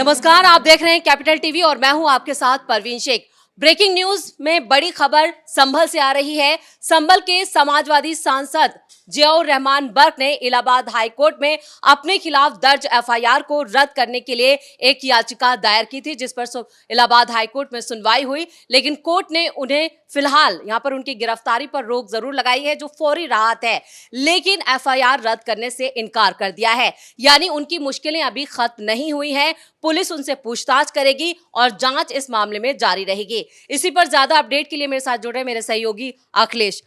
नमस्कार, आप देख रहे हैं कैपिटल टीवी और मैं हूं आपके साथ परवीन शेख। ब्रेकिंग न्यूज में बड़ी खबर संभल से आ रही है। संभल के समाजवादी सांसद जियाउर रहमान बर्क ने इलाहाबाद हाई कोर्ट में अपने खिलाफ दर्ज एफआईआर को रद्द करने के लिए एक याचिका दायर की थी, जिस पर इलाहाबाद हाई कोर्ट में सुनवाई हुई। लेकिन कोर्ट ने उन्हें फिलहाल यहां पर उनकी गिरफ्तारी पर रोक जरूर लगाई है, जो फौरी राहत है, लेकिन एफआईआर रद्द करने से इनकार कर दिया है। यानी उनकी मुश्किलें अभी खत्म नहीं हुई हैं। पुलिस उनसे पूछताछ करेगी और जांच इस मामले में जारी रहेगी। इसी पर ज्यादा अपडेट के लिए मेरे साथ जुड़ रहे मेरे सहयोगी अखिलेश।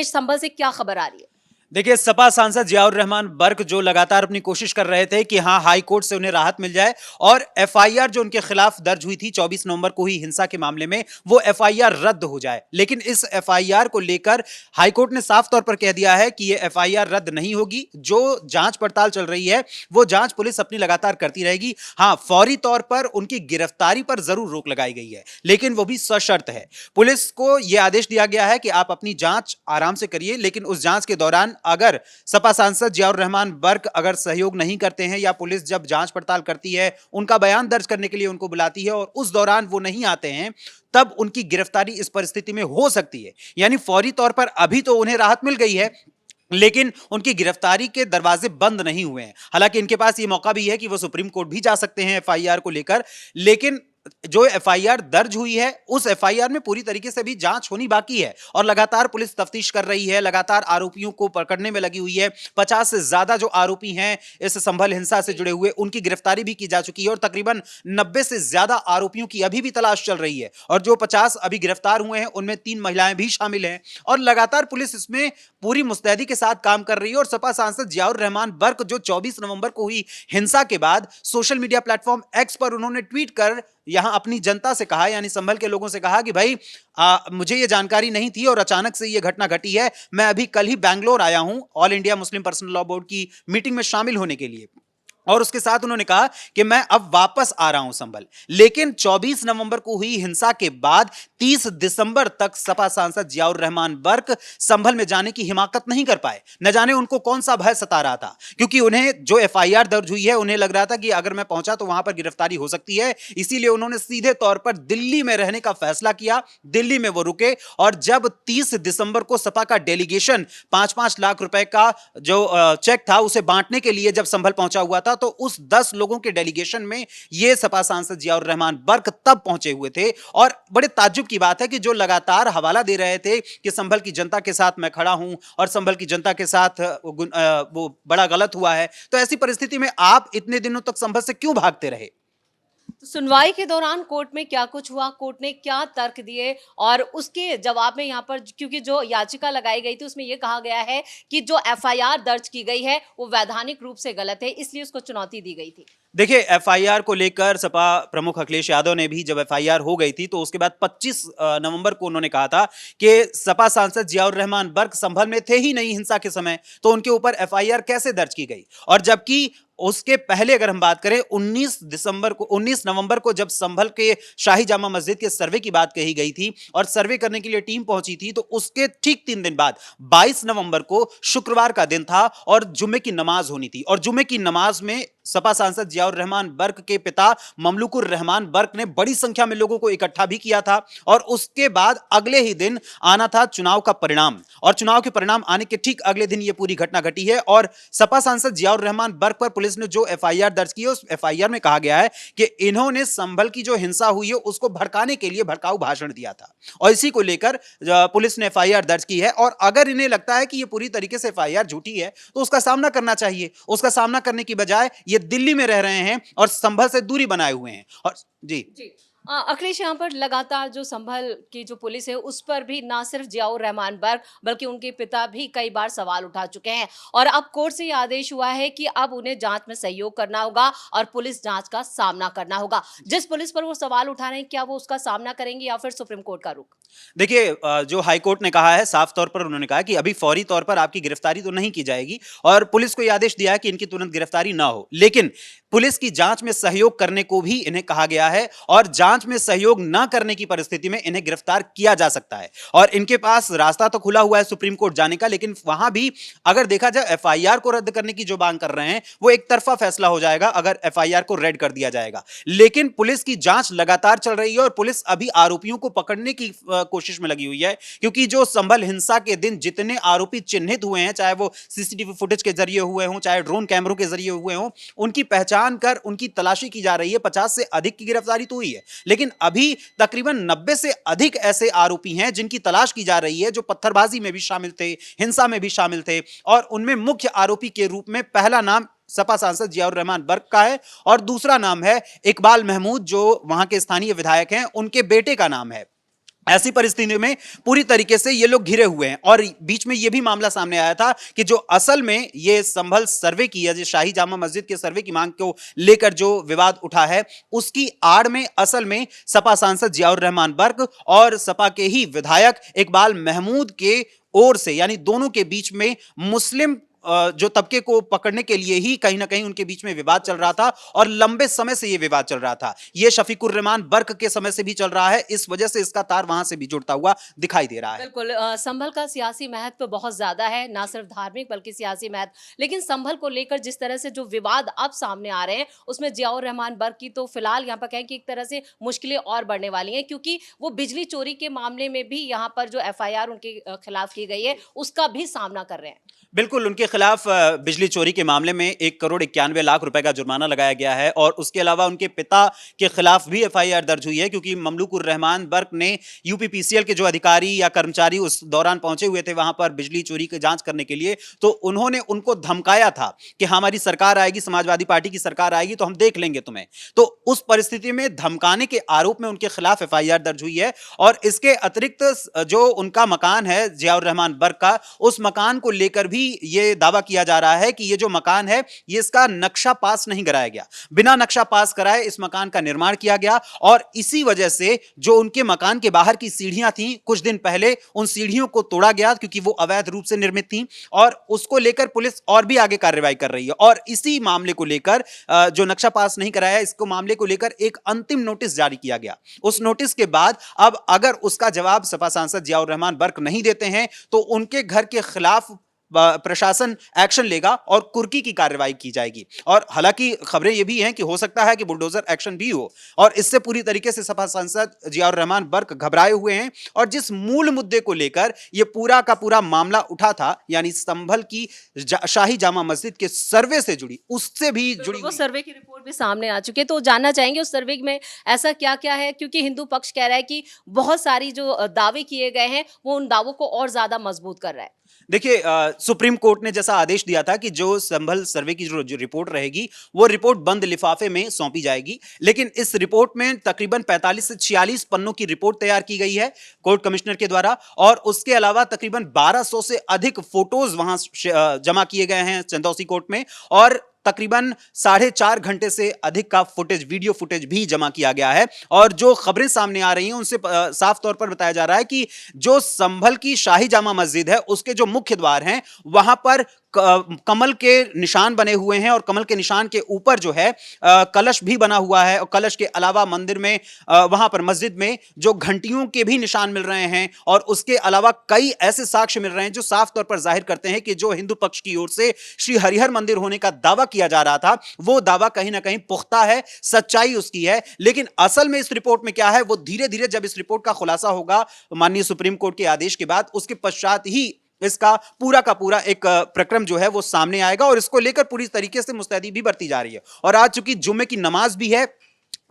संभल से क्या खबर आ रही है? देखिए, सपा सांसद जियाउर रहमान बर्क जो लगातार अपनी कोशिश कर रहे थे कि हां हाई कोर्ट से उन्हें राहत मिल जाए और एफआईआर जो उनके खिलाफ दर्ज हुई थी 24 नवंबर को ही हिंसा के मामले में, वो एफआईआर रद्द हो जाए। लेकिन इस एफआईआर को लेकर हाई कोर्ट ने साफ तौर पर कह दिया है कि ये एफआईआर रद्द नहीं होगी। जो जांच पड़ताल चल रही है वो जांच पुलिस अपनी लगातार करती रहेगी। हां, फौरी तौर पर उनकी गिरफ्तारी पर जरूर रोक लगाई गई है, लेकिन वो भी सशर्त है। पुलिस को यह आदेश दिया गया है कि आप अपनी जांच आराम से करिए, लेकिन उस जांच के दौरान अगर सपा सांसद जियाउर रहमान बर्क अगर सहयोग नहीं करते हैं या पुलिस जब जांच पड़ताल करती है, उनका बयान दर्ज करने के लिए उनको बुलाती है और उस दौरान वो नहीं आते हैं, तब उनकी गिरफ्तारी इस परिस्थिति में हो सकती है। यानी फौरी तौर पर अभी तो उन्हें राहत मिल गई है, लेकिन उनकी गिरफ्तारी के दरवाजे बंद नहीं हुए हैं। हालांकि इनके पास यह मौका भी है कि वो सुप्रीम कोर्ट भी जा सकते हैं एफआईआर को लेकर, लेकिन जो एफआईआर दर्ज हुई है उस एफआईआर में पूरी तरीके से भी जांच होनी बाकी है और लगातार पुलिस तफ्तीश कर रही है, लगातार आरोपियों को पकड़ने में लगी हुई है। 50 से ज्यादा जो आरोपी हैं इस संभल हिंसा से जुड़े हुए, उनकी गिरफ्तारी भी की जा चुकी है और तकरीबन 90 से ज्यादा आरोपियों की अभी भी तलाश चल रही है। और जो 50 अभी गिरफ्तार हुए हैं उनमें 3 महिलाएं भी शामिल हैं और लगातार पुलिस इसमें पूरी मुस्तैदी के साथ काम कर रही है। और सपा सांसद जियाउर रहमान बर्क जो 24 नवंबर को हुई हिंसा के बाद सोशल मीडिया प्लेटफॉर्म एक्स पर उन्होंने ट्वीट कर यहां अपनी जनता से कहा, यानी संभल के लोगों से कहा कि भाई मुझे ये जानकारी नहीं थी और अचानक से ये घटना घटी है। मैं अभी कल ही बैंगलोर आया हूं all India Muslim personal law board की मीटिंग में शामिल होने के लिए, और उसके साथ उन्होंने कहा कि मैं अब वापस आ रहा हूं संभल। लेकिन 24 नवंबर को हुई हिंसा के बाद 30 दिसंबर तक सपा सांसद जियाउर रहमान बर्क संभल में जाने की हिमाकत नहीं कर पाए। न जाने उनको कौन सा भय सता रहा था, क्योंकि उन्हें जो एफआईआर दर्ज हुई है उन्हें लग रहा था कि अगर मैं पहुंचा तो वहां पर गिरफ्तारी हो सकती है। इसीलिए उन्होंने सीधे तौर पर दिल्ली में रहने का फैसला किया। दिल्ली में वो रुके और जब 30 दिसंबर को सपा का डेलीगेशन 5-5 लाख रुपए का जो चेक था उसे बांटने के लिए जब संभल पहुंचा हुआ था, तो उस 10 लोगों के डेलीगेशन में ये सपा सांसद जियाउर रहमान बर्क तब पहुंचे हुए थे। और बड़े ताज्जुब की बात है कि जो लगातार हवाला दे रहे थे कि संभल की जनता के साथ मैं खड़ा हूं और संभल की जनता के साथ वो बड़ा गलत हुआ है, तो ऐसी परिस्थिति में आप इतने दिनों तक संभल से क्यों भागते रहे? तो सुनवाई के दौरान कोर्ट में क्या कुछ हुआ, कोर्ट ने क्या तर्क दिए और उसके जवाब में यहाँ पर, क्योंकि जो याचिका लगाई गई थी उसमें यह कहा गया है कि जो एफआईआर दर्ज की गई है वो वैधानिक रूप से गलत है, इसलिए उसको चुनौती दी गई थी। देखिए, एफआईआर को लेकर सपा प्रमुख अखिलेश यादव ने भी जब एफआईआर हो गई थी तो उसके बाद 25 नवंबर को उन्होंने कहा था कि सपा सांसद जियाउर रहमान बर्क संभल में थे ही नहीं हिंसा के समय, तो उनके ऊपर एफआईआर कैसे दर्ज की गई। और जबकि उसके पहले अगर हम बात करें 19 नवंबर को जब संभल के शाही जामा मस्जिद के सर्वे की बात कही गई थी और सर्वे करने के लिए टीम पहुंची थी, तो उसके ठीक 3 दिन बाद 22 नवंबर को शुक्रवार का दिन था और जुम्मे की नमाज होनी थी। और जुम्मे की नमाज में सपा सांसद जियाउर रहमान बर्क के पिता ममलुकुर रहमान बर्क ने बड़ी संख्या में लोगों को इकट्ठा भी किया था। और उसके बाद अगले ही दिन आना था चुनाव का परिणाम, और चुनाव के परिणाम आने के ठीक अगले दिन यह पूरी घटना घटी है। और सपा सांसद जियाउर रहमान बर्क पर पुलिस ने जो एफआईआर दर्ज की है उस एफआईआर में कहा गया है कि इन्होंने संभल की जो हिंसा हुई है उसको भड़काने के लिए भड़काऊ भाषण दिया था, और इसी को लेकर पुलिस ने एफआईआर दर्ज की है। और अगर इन्हें लगता है कि यह पूरी तरीके से एफआईआर झूठी है तो उसका सामना करना चाहिए। उसका सामना करने की बजाय ये दिल्ली में रह रहे हैं और संभल से दूरी बनाए हुए हैं। और जी अखिलेश, यहाँ पर लगातार जो संभल की जो पुलिस है उस पर भी ना सिर्फ जियाउर रहमान बर्क बल्कि उनके पिता भी कई बार सवाल उठा चुके हैं। और अब कोर्ट से यह आदेश हुआ है कि अब उन्हें जांच में सहयोग करना होगा और पुलिस जांच का सामना करना होगा। जिस पुलिस पर वो सवाल उठा रहे हैं, क्या वो उसका सामना करेंगे या फिर सुप्रीम कोर्ट का रुख? देखिए, जो हाई कोर्ट ने कहा है साफ तौर पर, उन्होंने कहा कि अभी फौरी तौर पर आपकी गिरफ्तारी तो नहीं की जाएगी और पुलिस को यह आदेश दिया है कि इनकी तुरंत गिरफ्तारी ना हो, लेकिन पुलिस की जांच में सहयोग करने को भी इन्हें कहा गया है। और जांच जांच में सहयोग न करने की परिस्थिति में इन्हें गिरफ्तार किया जा सकता है। और इनके पास रास्ता तो खुला हुआ है सुप्रीम कोर्ट जाने का, लेकिन वहां भी अगर देखा जाए एफआईआर को रद्द करने की जो मांग कर रहे हैं वो एक तरफा फैसला हो जाएगा अगर एफआईआर को रद्द कर दिया जाएगा। लेकिन पुलिस की जांच लगातार चल रही है और पुलिस अभी आरोपियों को पकड़ने की कोशिश में लगी हुई है, क्योंकि जो संभल हिंसा के दिन जितने आरोपी चिन्हित हुए हैं, चाहे वो सीसीटीवी फुटेज के जरिए हुए हों, चाहे ड्रोन कैमरों के जरिए हुए हों, उनकी पहचान कर उनकी तलाशी की जा रही है। 50 से अधिक की गिरफ्तारी तो हुई है, लेकिन अभी तकरीबन 90 से अधिक ऐसे आरोपी हैं जिनकी तलाश की जा रही है, जो पत्थरबाजी में भी शामिल थे, हिंसा में भी शामिल थे। और उनमें मुख्य आरोपी के रूप में पहला नाम सपा सांसद जियाउर रहमान बर्क का है और दूसरा नाम है इकबाल महमूद, जो वहां के स्थानीय विधायक हैं, उनके बेटे का नाम है। ऐसी परिस्थिति में पूरी तरीके से ये लोग घिरे हुए हैं। और बीच में ये भी मामला सामने आया था कि जो असल में ये संभल सर्वे की है, जो शाही जामा मस्जिद के सर्वे की मांग को लेकर जो विवाद उठा है, उसकी आड़ में असल में सपा सांसद जियाउर रहमान बर्क और सपा के ही विधायक इकबाल महमूद के ओर से, यानी दोनों के बीच में मुस्लिम जो तबके को पकड़ने के लिए ही कहीं ना कहीं उनके बीच में विवाद चल रहा था और लंबे समय से यह विवाद चल रहा था। यह शफीकुर रहमान बर्क के समय से भी चल रहा है, इस वजह से इसका तार वहां से भी जुड़ता हुआ दिखाई दे रहा है। बिल्कुल, संभल का सियासी महत्व बहुत ज्यादा है, ना सिर्फ धार्मिक बल्कि सियासी महत्व। लेकिन संभल को लेकर जिस तरह से जो विवाद अब सामने आ रहे हैं, उसमें जियाउर रहमान बर्क की तो फिलहाल यहाँ पर कहें कि एक तरह से मुश्किलें और बढ़ने वाली हैं, क्योंकि वो बिजली चोरी के मामले में भी यहाँ पर जो एफआईआर उनके खिलाफ की गई है उसका भी सामना कर रहे हैं। बिल्कुल, उनके खिलाफ बिजली चोरी के मामले में 1,91,00,000 रुपए का जुर्माना लगाया गया है और उसके अलावा उनके पिता के खिलाफ भी एफआईआर दर्ज हुई है, क्योंकि ममलूकुर रहमान बर्क ने यूपीपीसीएल के जो अधिकारी या कर्मचारी उस दौरान पहुंचे हुए थे वहां पर बिजली चोरी की जांच करने के लिए, तो उन्होंने उनको धमकाया था कि हमारी सरकार आएगी, समाजवादी पार्टी की सरकार आएगी तो हम देख लेंगे तुम्हें। तो उस परिस्थिति में धमकाने के आरोप में उनके खिलाफ एफआईआर दर्ज हुई है। और इसके अतिरिक्त जो उनका मकान है जियाउर रहमान बर्क का, उस मकान को लेकर भी ये दावा किया जा रहा है कि ये जो मकान है ये इसका नक्शा पास नहीं कराया गया, बिना नक्शा पास कराए इस मकान का निर्माण किया गया। और इसी वजह से जो उनके मकान के बाहर की सीढ़ियां थीं, कुछ दिन पहले उन सीढ़ियों को तोड़ा गया क्योंकि वो अवैध रूप से निर्मित थीं और उसको लेकर पुलिस और भी आगे कार्रवाई कर रही है। और इसी मामले को लेकर जो नक्शा पास नहीं कराया, इसको मामले को लेकर एक अंतिम नोटिस जारी किया गया। उस नोटिस के बाद अब अगर उसका जवाब सपा सांसद जियाउर रहमान बर्क नहीं देते हैं तो उनके घर के खिलाफ प्रशासन एक्शन लेगा और कुर्की की कार्रवाई की जाएगी। और हालांकि खबरें यह भी हैं कि हो सकता है कि बुलडोजर एक्शन भी हो, और इससे पूरी तरीके से सपा सांसद जियाउर रहमान बर्क घबराए हुए हैं। और जिस मूल मुद्दे को लेकर यह पूरा का पूरा मामला उठा था, यानी संभल की शाही जामा मस्जिद के सर्वे से जुड़ी, उससे भी जुड़ी वो सर्वे की रिपोर्ट भी सामने आ चुकी है, तो जानना चाहेंगे उस सर्वे में ऐसा क्या क्या है, क्योंकि हिंदू पक्ष कह रहा है कि बहुत सारी जो दावे किए गए हैं वो उन दावों को और ज्यादा मजबूत कर रहा है। देखिए, सुप्रीम कोर्ट ने जैसा आदेश दिया था कि जो संभल सर्वे की जो रिपोर्ट रहेगी वो रिपोर्ट बंद लिफाफे में सौंपी जाएगी, लेकिन इस रिपोर्ट में तकरीबन 45 से 46 पन्नों की रिपोर्ट तैयार की गई है कोर्ट कमिश्नर के द्वारा। और उसके अलावा तकरीबन 1200 से अधिक फोटोज वहां जमा किए गए हैं चंदौसी कोर्ट में, और तकरीबन 4.5 घंटे से अधिक का फुटेज, वीडियो फुटेज भी जमा किया गया है। और जो खबरें सामने आ रही हैं उनसे साफ तौर पर बताया जा रहा है कि जो संभल की शाही जामा मस्जिद है उसके जो मुख्य द्वार हैं वहां पर कमल के निशान बने हुए हैं, और कमल के निशान के ऊपर जो है कलश भी बना हुआ है। और कलश के अलावा मंदिर में, वहां पर मस्जिद में जो घंटियों के भी निशान मिल रहे हैं, और उसके अलावा कई ऐसे साक्ष्य मिल रहे हैं जो साफ तौर पर जाहिर करते हैं कि जो हिंदू पक्ष की ओर से श्री हरिहर मंदिर होने का दावा किया जा रहा था वो दावा कहीं ना कहीं पुख्ता है, सच्चाई उसकी है। लेकिन असल में इस रिपोर्ट में क्या है वो धीरे धीरे जब इस रिपोर्ट का खुलासा होगा माननीय सुप्रीम कोर्ट के आदेश के बाद, उसके पश्चात ही इसका पूरा का पूरा एक प्रक्रम जो है वो सामने आएगा। और इसको लेकर पूरी तरीके से मुस्तैदी भी बरती जा रही है। और आज चूंकि जुम्मे की नमाज भी है,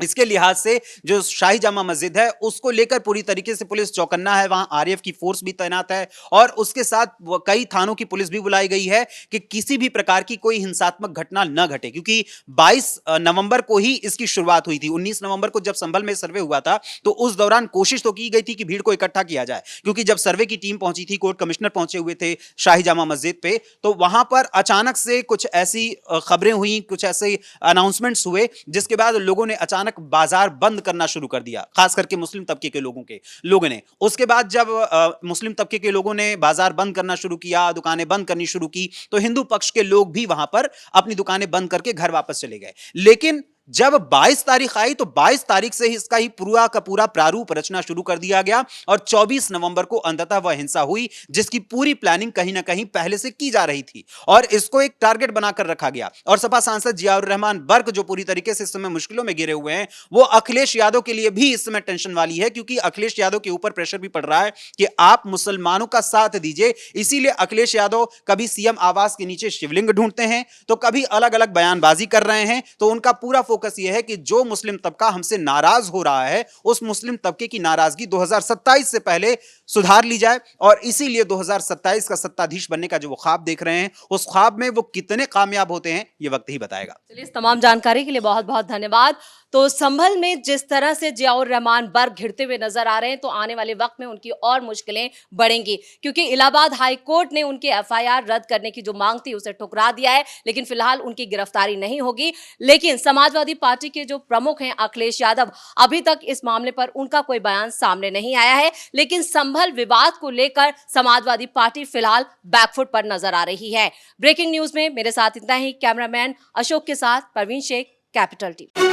इसके लिहाज से जो शाही जामा मस्जिद है उसको लेकर पूरी तरीके से पुलिस चौकन्ना है, वहां आरएएफ की फोर्स भी तैनात है, और उसके साथ कई थानों की पुलिस भी बुलाई गई है कि किसी भी प्रकार की कोई हिंसात्मक घटना न घटे। क्योंकि 22 नवंबर को ही इसकी शुरुआत हुई थी। 19 नवंबर को जब संभल में सर्वे हुआ था तो उस दौरान कोशिश तो की गई थी कि भीड़ को इकट्ठा किया जाए, क्योंकि जब सर्वे की टीम पहुंची थी, कोर्ट कमिश्नर पहुंचे हुए थे शाही जामा मस्जिद पे, तो वहां पर अचानक से कुछ ऐसी खबरें हुई, कुछ ऐसे अनाउंसमेंट्स हुए जिसके बाद लोगों ने अचानक बाजार बंद करना शुरू कर दिया, खास करके मुस्लिम तबके के लोगों ने। उसके बाद जब मुस्लिम तबके के लोगों ने बाजार बंद करना शुरू किया, दुकानें बंद करनी शुरू की, तो हिंदू पक्ष के लोग भी वहां पर अपनी दुकानें बंद करके घर वापस चले गए। लेकिन जब 22 तारीख आई तो 22 तारीख से ही इसका ही पूरा का पूरा प्रारूप रचना शुरू कर दिया गया और 24 नवंबर को अंततः वह हिंसा हुई जिसकी पूरी प्लानिंग कहीं ना कहीं पहले से की जा रही थी और इसको एक टारगेट बनाकर रखा गया। और सपा सांसद जियाउर रहमान बर्क जो पूरी तरीके से इस समय मुश्किलों में घिरे हुए हैं, वो अखिलेश यादव के लिए भी इस समय टेंशन वाली है, क्योंकि अखिलेश यादव के ऊपर प्रेशर भी पड़ रहा है कि आप मुसलमानों का साथ दीजिए। इसीलिए अखिलेश यादव कभी सीएम आवास के नीचे शिवलिंग ढूंढते हैं तो कभी अलग अलग बयानबाजी कर रहे हैं। तो उनका पूरा फोकस यह है कि जो मुस्लिम तबका हमसे नाराज हो रहा है उस मुस्लिम तबके की नाराजगी 2027 से पहले सुधार ली जाए। और इसीलिए 2027 का सत्ताधीश बनने का जो वो ख्वाब देख रहे हैं, उस ख्वाब में वो कितने कामयाब होते हैं ये वक्त ही बताएगा। चलिए, इस तमाम जानकारी के लिए बहुत बहुत धन्यवाद। तो संभल में जिस तरह से जियाउर रहमान बर्क घिरते हुए नजर आ रहे हैं, तो आने वाले वक्त में उनकी और मुश्किलें बढ़ेंगी, क्योंकि इलाहाबाद हाई कोर्ट ने उनके एफआईआर रद्द करने की जो मांग थी उसे ठुकरा दिया है। लेकिन फिलहाल उनकी गिरफ्तारी नहीं होगी। लेकिन समाजवादी पार्टी के जो प्रमुख हैं अखिलेश यादव, अभी तक इस मामले पर उनका कोई बयान सामने नहीं आया है। लेकिन संभल विवाद को लेकर समाजवादी पार्टी फिलहाल बैकफुट पर नजर आ रही है। ब्रेकिंग न्यूज में मेरे साथ इतना ही। कैमरामैन अशोक के साथ परवीन शेख, कैपिटल टीवी।